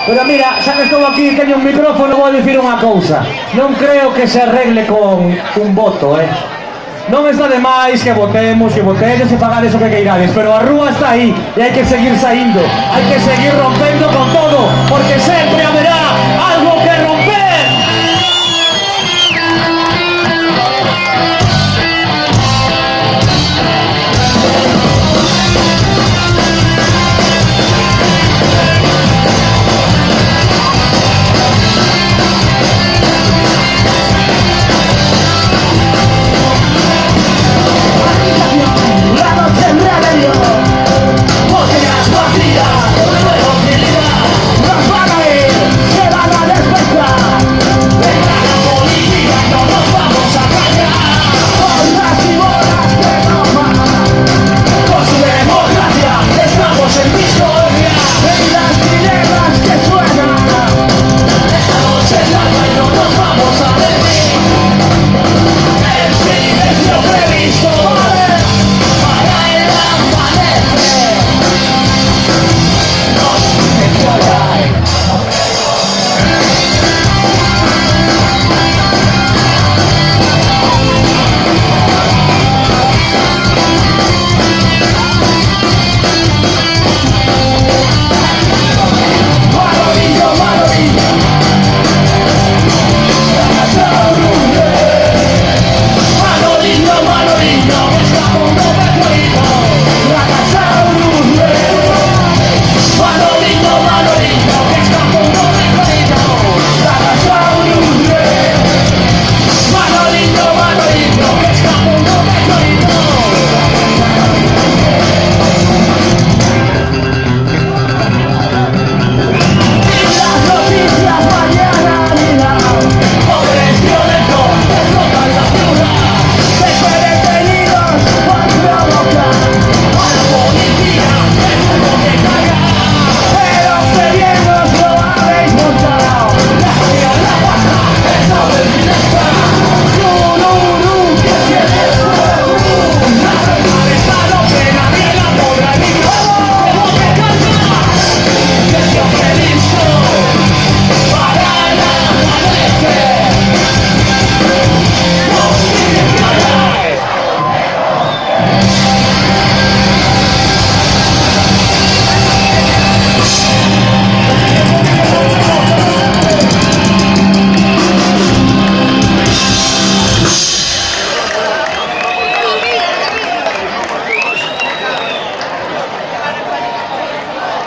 Pero mira, xa que estou aquí e teño un micrófono, vou dicir unha cousa. Non creo que se arregle con un voto, Non está de máis que votemos, que votedes e pagades o que queirades, pero a rúa está aí e hai que seguir saindo, hai que seguir rompendo con todo, porque sempre haberá algo que romper.